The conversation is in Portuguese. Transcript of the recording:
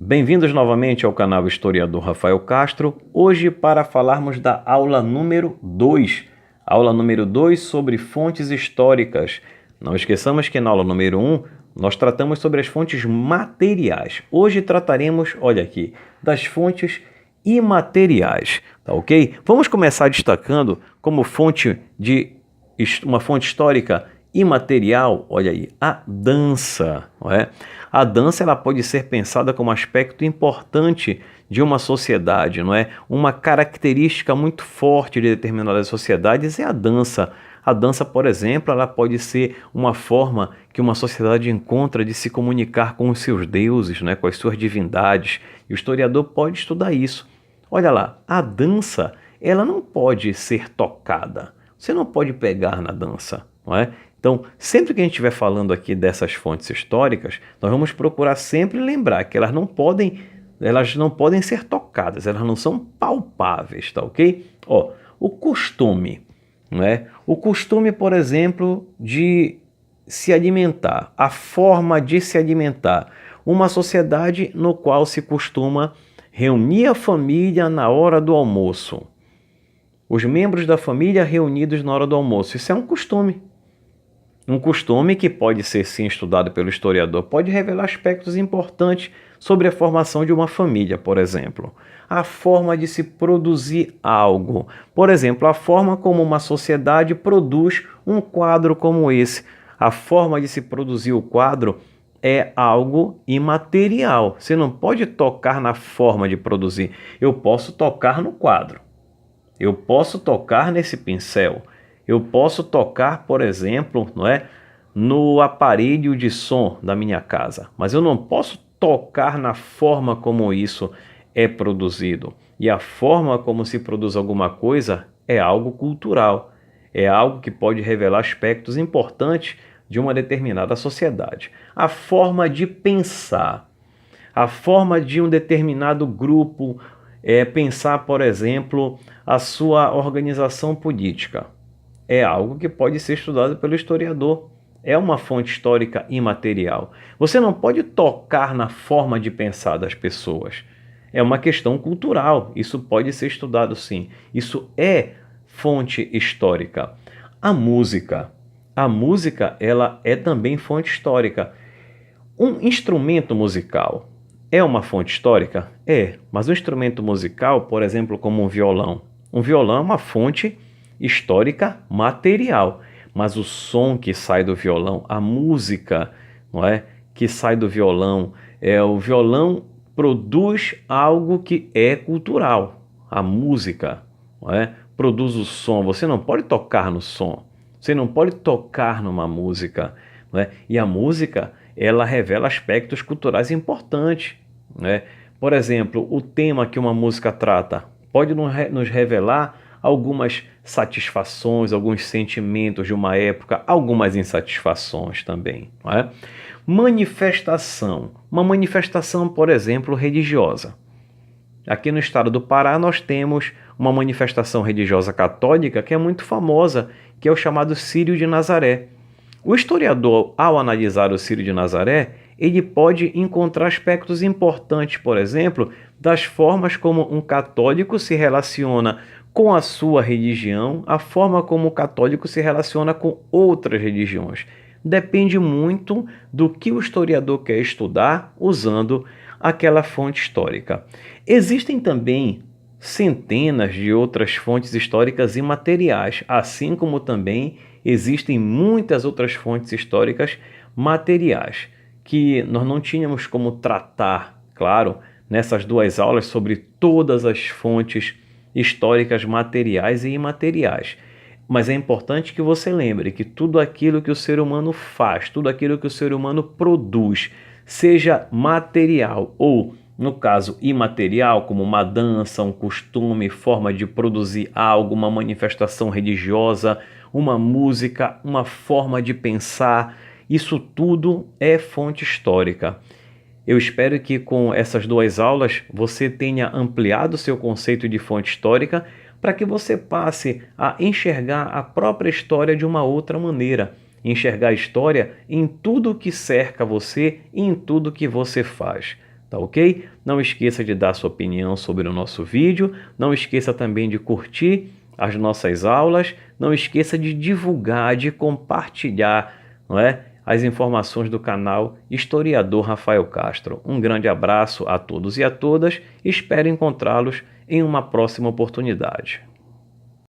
Bem-vindos novamente ao canal Historiador Rafael Castro, hoje para falarmos da aula número 2. Aula número 2 sobre fontes históricas. Não esqueçamos que na aula número 1 nós tratamos sobre as fontes materiais. Hoje trataremos, olha aqui, das fontes imateriais, tá ok? Vamos começar destacando como uma fonte histórica imaterial, olha aí, a dança, não é? A dança ela pode ser pensada como aspecto importante de uma sociedade, não é? Uma característica muito forte de determinadas sociedades é a dança. A dança, por exemplo, ela pode ser uma forma que uma sociedade encontra de se comunicar com os seus deuses, né, com as suas divindades. E o historiador pode estudar isso. Olha lá, a dança, ela não pode ser tocada. Você não pode pegar na dança, não é? Então, sempre que a gente estiver falando aqui dessas fontes históricas, nós vamos procurar sempre lembrar que elas não podem ser tocadas, elas não são palpáveis, tá ok? Ó, o costume, não é? O costume, por exemplo, de se alimentar, a forma de se alimentar. Uma sociedade no qual se costuma reunir a família na hora do almoço. Os membros da família reunidos na hora do almoço. Isso é um costume. Um costume que pode ser sim estudado pelo historiador, pode revelar aspectos importantes sobre a formação de uma família, por exemplo. A forma de se produzir algo. Por exemplo, a forma como uma sociedade produz um quadro como esse. A forma de se produzir o quadro é algo imaterial. Você não pode tocar na forma de produzir. Eu posso tocar no quadro. Eu posso tocar nesse pincel. Eu posso tocar, por exemplo, não é, no aparelho de som da minha casa, mas eu não posso tocar na forma como isso é produzido. E a forma como se produz alguma coisa é algo cultural, é algo que pode revelar aspectos importantes de uma determinada sociedade. A forma de pensar, a forma de um determinado grupo pensar, por exemplo, a sua organização política. É algo que pode ser estudado pelo historiador. É uma fonte histórica imaterial. Você não pode tocar na forma de pensar das pessoas. É uma questão cultural. Isso pode ser estudado sim. Isso é fonte histórica. A música. A música, ela é também fonte histórica. Um instrumento musical é uma fonte histórica? É, mas um instrumento musical, por exemplo, como um violão. Um violão é uma fonte histórica material, mas o som que sai do violão, a música, não é, que sai do violão, o violão produz algo que é cultural. A música, não é, produz o som. Você não pode tocar no som. Você não pode tocar numa música, não é? E a música, ela revela aspectos culturais importantes, né? Por exemplo, o tema que uma música trata pode nos revelar algumas satisfações, alguns sentimentos de uma época, algumas insatisfações também, não é? Manifestação. Uma manifestação, por exemplo, religiosa. Aqui no estado do Pará nós temos uma manifestação religiosa católica que é muito famosa, que é o chamado Círio de Nazaré. O historiador, ao analisar o Círio de Nazaré, ele pode encontrar aspectos importantes, por exemplo, das formas como um católico se relaciona com a sua religião, a forma como o católico se relaciona com outras religiões. Depende muito do que o historiador quer estudar usando aquela fonte histórica. Existem também centenas de outras fontes históricas imateriais, assim como também existem muitas outras fontes históricas materiais, que nós não tínhamos como tratar, claro, nessas duas aulas sobre todas as fontes históricas materiais e imateriais. Mas é importante que você lembre que tudo aquilo que o ser humano faz, tudo aquilo que o ser humano produz, seja material ou, no caso, imaterial, como uma dança, um costume, forma de produzir algo, uma manifestação religiosa, uma música, uma forma de pensar, isso tudo é fonte histórica. Eu espero que com essas duas aulas você tenha ampliado seu conceito de fonte histórica para que você passe a enxergar a própria história de uma outra maneira. Enxergar a história em tudo que cerca você e em tudo que você faz. Tá ok? Não esqueça de dar sua opinião sobre o nosso vídeo, não esqueça também de curtir as nossas aulas, não esqueça de divulgar, de compartilhar, não é, as informações do canal Historiador Rafael Castro. Um grande abraço a todos e a todas, espero encontrá-los em uma próxima oportunidade.